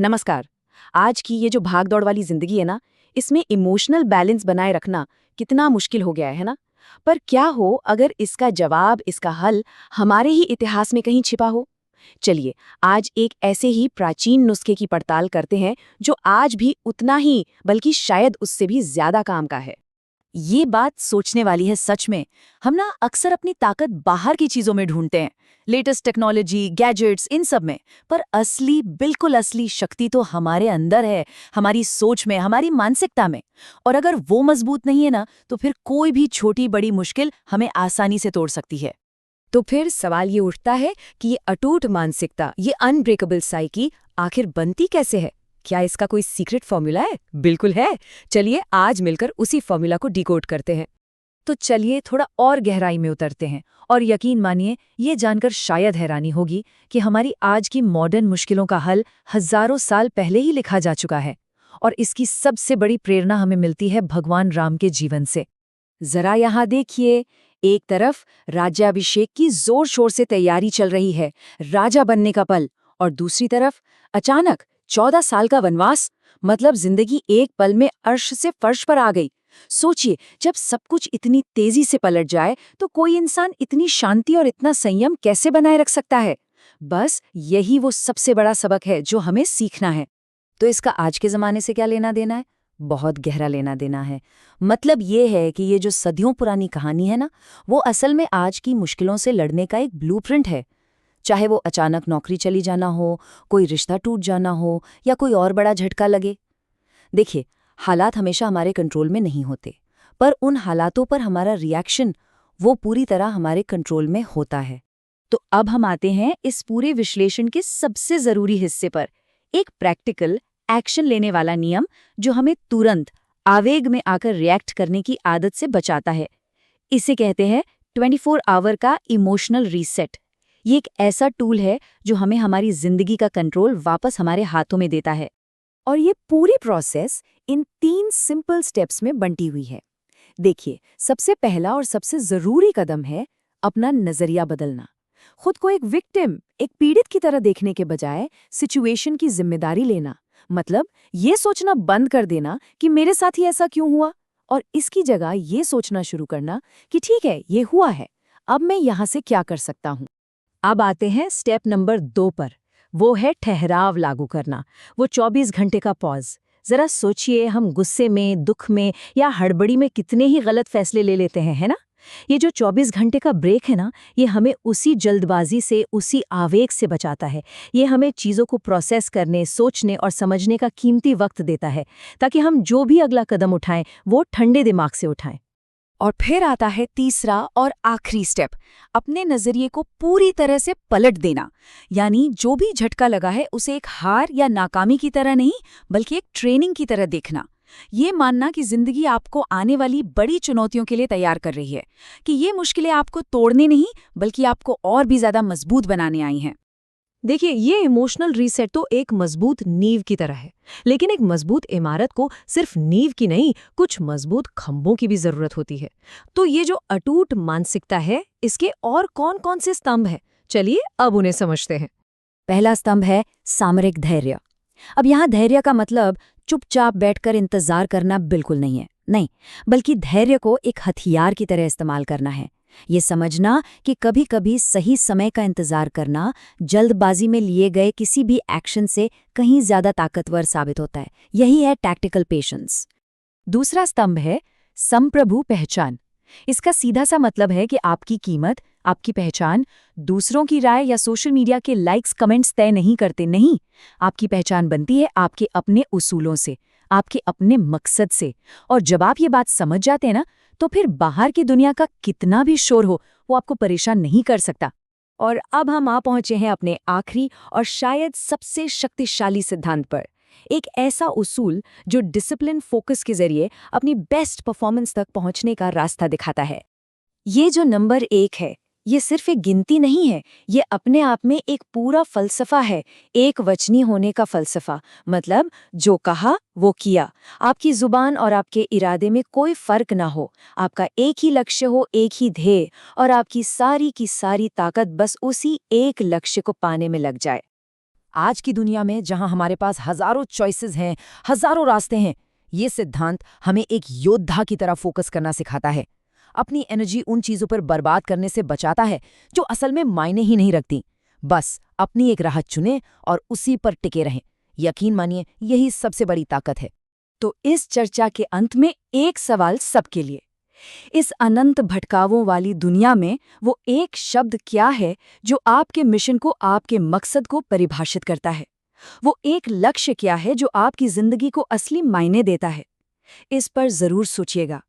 नमस्कार। आज की ये जो भाग-दौड़ वाली ज़िंदगी है ना, इसमें इमोशनल बैलेंस बनाए रखना कितना मुश्किल हो गया है ना? पर क्या हो अगर इसका जवाब, इसका हल हमारे ही इतिहास में कहीं छिपा हो? चलिए, आज एक ऐसे ही प्राचीन नुस्खे की पड़ताल करते हैं, जो आज भी उतना ही, बल्कि शायद उससे भी ज़्यादा काम का है। ये बात सोचने वाली है सच में। हम ना अक्सर अपनी ताकत बाहर की चीजों में ढूंढते हैं, लेटेस्ट टेक्नोलॉजी, गैजेट्स, इन सब में। पर असली, बिल्कुल असली शक्ति तो हमारे अंदर है, हमारी सोच में, हमारी मानसिकता में। और अगर वो मजबूत नहीं है ना, तो फिर कोई भी छोटी बड़ी मुश्किल हमें आसानी से तोड़ सकती है। तो फिर सवाल ये उठता है कि ये अटूट मानसिकता, ये अनब्रेकेबल साइकी आखिर बनती कैसे है? क्या इसका कोई सीक्रेट फॉर्मूला है? बिल्कुल है। चलिए आज मिलकर उसी फॉर्मूला को डिकोड करते हैं। तो चलिए थोड़ा और गहराई में उतरते हैं। और यकीन मानिए, ये जानकर शायद हैरानी होगी कि हमारी आज की मॉडर्न मुश्किलों का हल हजारों साल पहले ही लिखा जा चुका है। और इसकी सबसे बड़ी प्रेरणा हमें मिलती है भगवान राम के जीवन से। जरा यहाँ देखिए, एक तरफ राज्याभिषेक की जोर शोर से तैयारी चल रही है, राजा बनने का पल, और दूसरी तरफ अचानक 14 साल का वनवास, मतलब जिंदगी एक पल में अर्श से फर्श पर आ गई। सोचिए, जब सब कुछ इतनी तेजी से पलट जाए तो कोई इंसान इतनी शांति और इतना संयम कैसे बनाए रख सकता है? बस यही वो सबसे बड़ा सबक है जो हमें सीखना है। तो इसका आज के ज़माने से क्या लेना देना है? बहुत गहरा लेना देना है। मतलब ये है कि ये जो सदियों पुरानी कहानी है ना, वो असल में आज की मुश्किलों से लड़ने का एक ब्लूप्रिंट है। चाहे वो अचानक नौकरी चली जाना हो, कोई रिश्ता टूट जाना हो, या कोई और बड़ा झटका लगे। देखिए, हालात हमेशा हमारे कंट्रोल में नहीं होते, पर उन हालातों पर हमारा रिएक्शन, वो पूरी तरह हमारे कंट्रोल में होता है। तो अब हम आते हैं इस पूरे विश्लेषण के सबसे ज़रूरी हिस्से पर, एक प्रैक्टिकल एक्शन लेने वाला नियम जो हमें तुरंत आवेग में आकर रिएक्ट करने की आदत से बचाता है। इसे कहते हैं 24 आवर का इमोशनल रीसेट। ये एक ऐसा टूल है जो हमें हमारी जिंदगी का कंट्रोल वापस हमारे हाथों में देता है। और ये पूरी प्रोसेस इन 3 सिंपल स्टेप्स में बंटी हुई है। देखिए, सबसे पहला और सबसे जरूरी कदम है अपना नजरिया बदलना। खुद को एक विक्टिम, एक पीड़ित की तरह देखने के बजाय सिचुएशन की जिम्मेदारी लेना। मतलब ये सोचना बंद कर देना कि मेरे साथ ही ऐसा क्यों हुआ, और इसकी जगह ये सोचना शुरू करना कि ठीक है, ये हुआ है, अब मैं यहाँ से क्या कर सकता हूँ। अब आते हैं स्टेप नंबर 2 पर। वो है ठहराव लागू करना, वो 24 घंटे का पॉज। जरा सोचिए, हम गुस्से में, दुख में या हड़बड़ी में कितने ही गलत फैसले ले लेते हैं, है ना? ये जो 24 घंटे का ब्रेक है ना, ये हमें उसी जल्दबाजी से, उसी आवेग से बचाता है। ये हमें चीज़ों को प्रोसेस करने, सोचने और समझने का कीमती वक्त देता है, ताकि हम जो भी अगला कदम उठाएं वो ठंडे दिमाग से उठाएं। और फिर आता है तीसरा और आखिरी स्टेप, अपने नजरिए को पूरी तरह से पलट देना। यानी जो भी झटका लगा है उसे एक हार या नाकामी की तरह नहीं, बल्कि एक ट्रेनिंग की तरह देखना। ये मानना कि जिंदगी आपको आने वाली बड़ी चुनौतियों के लिए तैयार कर रही है, कि ये मुश्किलें आपको तोड़ने नहीं, बल्कि आपको और भी ज्यादा मजबूत बनाने आई हैं। देखिए, ये इमोशनल रीसेट तो एक मजबूत नींव की तरह है। लेकिन एक मजबूत इमारत को सिर्फ नींव की नहीं, कुछ मजबूत खंभों की भी जरूरत होती है। तो ये जो अटूट मानसिकता है, इसके और कौन-कौन से स्तंभ हैं? चलिए अब उन्हें समझते हैं। पहला स्तंभ है सामरिक धैर्य। अब यहाँ धैर्य का मतलब चुपचाप बैठकर इंतजार करना बिल्कुल नहीं है, नहीं, बल्कि धैर्य को एक हथियार की तरह इस्तेमाल करना है। ये समझना कि कभी-कभी सही समय का इंतजार करना जल्दबाजी में लिए गए किसी भी एक्शन से कहीं ज्यादा ताकतवर साबित होता है। यही है टैक्टिकल पेशेंस। दूसरा स्तंभ है संप्रभु पहचान। इसका सीधा सा मतलब है कि आपकी कीमत, आपकी पहचान दूसरों की राय या सोशल मीडिया के लाइक्स कमेंट्स तय नहीं करते। नहीं, आपकी पहचान बनती है आपके अपने उसूलों से, आपके अपने मकसद से। और जब आप ये बात समझ जाते हैं ना, तो फिर बाहर की दुनिया का कितना भी शोर हो, वो आपको परेशान नहीं कर सकता। और अब हम आ पहुंचे हैं अपने आखिरी और शायद सबसे शक्तिशाली सिद्धांत पर, एक ऐसा उसूल जो डिसिप्लिन फोकस के जरिए अपनी बेस्ट परफॉर्मेंस तक पहुंचने का रास्ता दिखाता है। ये जो नंबर 1 है, ये सिर्फ एक गिनती नहीं है, ये अपने आप में एक पूरा फलसफा है, एक वचनी होने का फलसफा। मतलब जो कहा वो किया, आपकी जुबान और आपके इरादे में कोई फर्क ना हो, आपका एक ही लक्ष्य हो, एक ही ध्येय, और आपकी सारी की सारी ताकत बस उसी एक लक्ष्य को पाने में लग जाए। आज की दुनिया में जहां हमारे पास हजारों चॉइसेस हैं, हजारों रास्ते हैं, ये सिद्धांत हमें एक योद्धा की तरह फोकस करना सिखाता है। अपनी एनर्जी उन चीजों पर बर्बाद करने से बचाता है जो असल में मायने ही नहीं रखती। बस अपनी एक राह चुनें और उसी पर टिके रहें। यकीन मानिए, यही सबसे बड़ी ताकत है। तो इस चर्चा के अंत में एक सवाल सबके लिए। इस अनंत भटकावों वाली दुनिया में वो एक शब्द क्या है जो आपके मिशन को, आपके मकसद को परिभाषित करता है? वो एक लक्ष्य क्या है जो आपकी जिंदगी को असली मायने देता है? इस पर जरूर सोचिएगा।